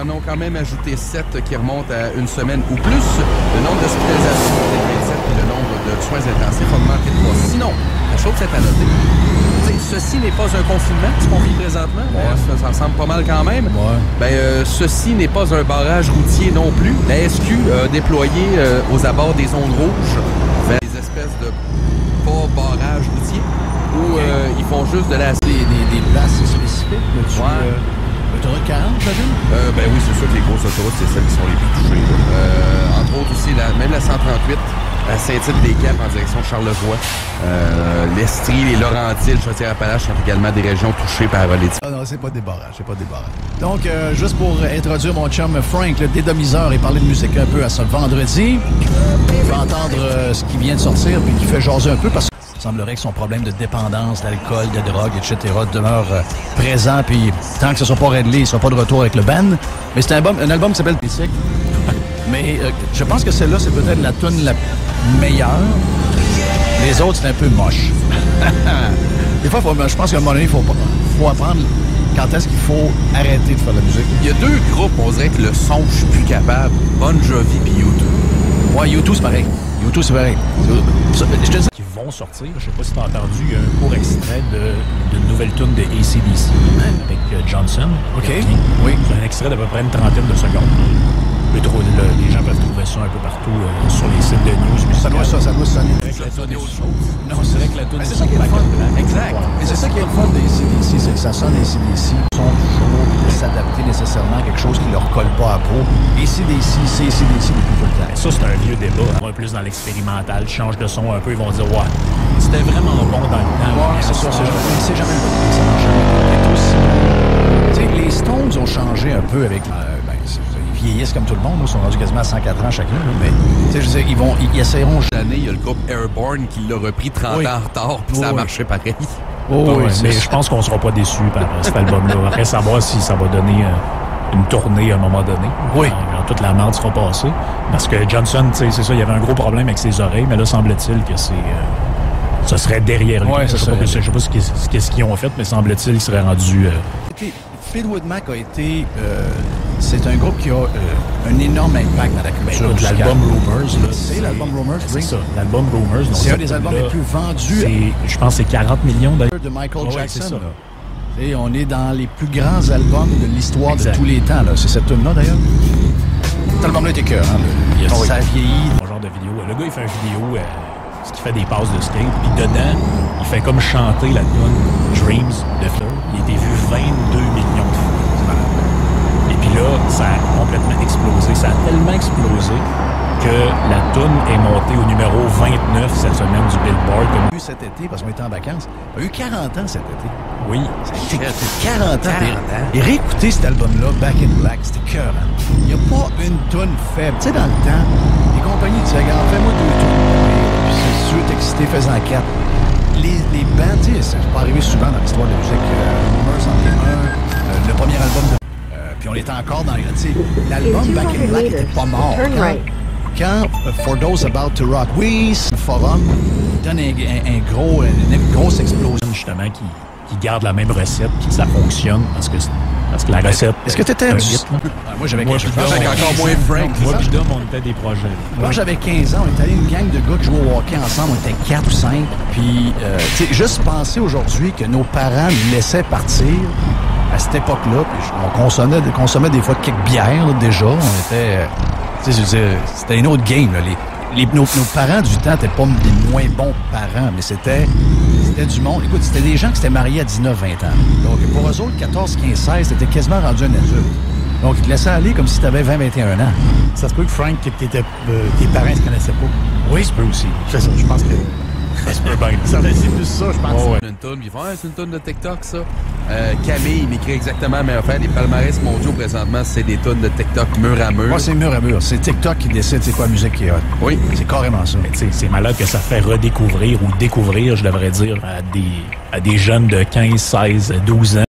en ont quand même ajouté 7 qui remontent à une semaine ou plus. Le nombre d'hospitalisations a été 27 et le nombre de soins intensifs a augmenté de 3. Sinon, la chose c'est à noter. Ceci n'est pas un confinement, ce qu'on vit présentement. Ouais. Ça ressemble pas mal quand même. Ouais. Ceci n'est pas un barrage routier non plus. La SQ a déployé aux abords des zones rouges vers des espèces de pas barrages routiers où ils font juste de la... Des places spécifiques, l'autoroute 40, j'imagine? Oui, c'est sûr que les grosses autoroutes, c'est celles qui sont les plus touchées. Entre autres aussi, même la 138, à Saint-Tite-des-Caps en direction de Charlevoix. L'Estrie, les Laurentides, Chaudière-Appalaches sont également des régions touchées par les... Ah non, c'est pas des barrages, c'est pas des barrages. Donc, juste pour introduire mon chum Frank, le dédomiseur, et parler de musique un peu à ce vendredi, on va entendre ce qui vient de sortir puis qui fait jaser un peu parce que il semblerait que son problème de dépendance, d'alcool, de drogue, etc. demeure présent, puis tant que ce ne soit pas réglé, il ne sera pas de retour avec le band. Mais c'est un album qui s'appelle Basic. Mais je pense que celle-là, c'est peut-être la tune la meilleure. Les autres, c'est un peu moche. Des fois, je pense qu'à un moment donné, il faut apprendre quand est-ce qu'il faut arrêter de faire de la musique. Il y a deux groupes, on dirait que le son, je suis plus capable. Bon Jovi puis U2. Ouais, U2, c'est pareil. U2, c'est pareil. Je te dis... Qui vont sortir, je sais pas si tu as entendu, il y a un court extrait d'une nouvelle tune de AC/DC avec Johnson. OK. Oui. C'est un extrait d'à peu près une trentaine de secondes. Les gens peuvent trouver ça un peu partout sur les sites de news. Ça doit sonner. Non, c'est vrai que la tune... C'est ça qui est le fun. Exact. Mais c'est ça qui est le fun des AC/DC, c'est que ça sonne AC/DC. Ils sont toujours de s'adapter nécessairement à quelque chose qui leur colle pas à peau. AC/DC, c'est AC/DC depuis tout le temps. Ça, c'est un vieux débat. On va plus dans l'expérimental, change de son un peu, ils vont dire « Ouais, c'était vraiment bon dans le temps. » Ouais, c'est ça. C'est jamais le bon. Ça marche jamais. Tu sais, les Stones ont changé un peu avec... Ils vieillissent comme tout le monde, ils sont rendus quasiment à 104 ans chacun. Mais, je veux dire, ils essaieront... L'année, il y a le groupe Airborne qui l'a repris 30 ans en retard, puis ça a marché pareil. Mais je pense qu'on ne sera pas déçus par cet album-là. Après, savoir si ça va donner une tournée à un moment donné. Oui. Quand toute la merde sera passée. Parce que Johnson, c'est ça, il y avait un gros problème avec ses oreilles, mais là, semble-t-il que ce serait derrière lui. Ouais, je sais pas ce qu'ils ont fait, mais semble-t-il qu'il serait rendu... Fleetwood Mac a été... c'est un groupe qui a un énorme impact dans la culture musicale. L'album Rumors, là, c'est l'album Rumors. C'est ça, l'album Rumors. C'est un des albums les plus vendus. Je pense que c'est 40 millions d'ailleurs. De Michael Jackson. C'est ça. Et on est dans les plus grands albums de l'histoire de tous les temps. Là. C'est cette tune-là, d'ailleurs. Cet album-là était cœur. Ça a vieilli. Un genre de vidéo. Le gars, il fait une vidéo qui fait des passes de skate. Puis dedans, il fait comme chanter la tune Dreams de Fleur. Il a été vu 22 millions de fois. Et puis là, ça a complètement explosé. Ça a tellement explosé que la toune est montée au numéro 29 cette semaine du Billboard. Cet été, parce qu'on était en vacances, il a eu 40 ans cet été. Oui. Ça a été 40 ans. Et réécouter cet album-là, Back in Black, c'était cœur. Il n'y a pas une toune faible. Tu sais, dans le temps, les compagnies disaient, regarde, fais-moi 2 tounes. Puis si tu veux t'exciter, fais-en 4. Les bands, tu sais, ça n'est pas arrivé souvent dans l'histoire de la musique. Rumors en est un. Le premier album de... puis on était encore dans... Tu sais, l'album Back in Black n'était pas mort. Quand For Those About to Rock, oui, le forum donne une grosse explosion. Justement, qui garde la même recette, puis que ça fonctionne, parce que la recette... Est-ce que tu étais... Moi, j'avais encore moins Frank. Moi, puis Dom, on était des projets. Quand j'avais 15 ans, on était allé une gang de gars qui jouaient au hockey ensemble. On était 4 ou 5. Puis, tu sais, juste penser aujourd'hui que nos parents nous laissaient partir à cette époque-là. Puis, on consommait des fois quelques bières, là, déjà. On était... Tu sais, je veux dire, c'était une autre game, là. Nos parents du temps n'étaient pas des moins bons parents, mais c'était du monde. Écoute, c'était des gens qui s'étaient mariés à 19-20 ans. Donc, pour eux autres, 14, 15, 16, t'étais quasiment rendu un adulte. Donc, ils te laissaient aller comme si t'avais 20, 21 ans. Ça se peut que Frank, tes parents ne se connaissaient pas. Oui, ça peut aussi. C'est ça, je pense que... Ça se peut bien. C'est plus ça, je pense. Une toune, ils font, c'est une toune de TikTok, ça. Camille, il m'écrit exactement, mais enfin, les palmarès mondiaux, présentement, c'est des tounes de TikTok mur à mur. Moi, c'est mur à mur. C'est TikTok qui décide c'est quoi la musique qui est hot. Oui. C'est carrément ça. C'est malade que ça fait redécouvrir ou découvrir, je devrais dire, à des jeunes de 15, 16, 12 ans.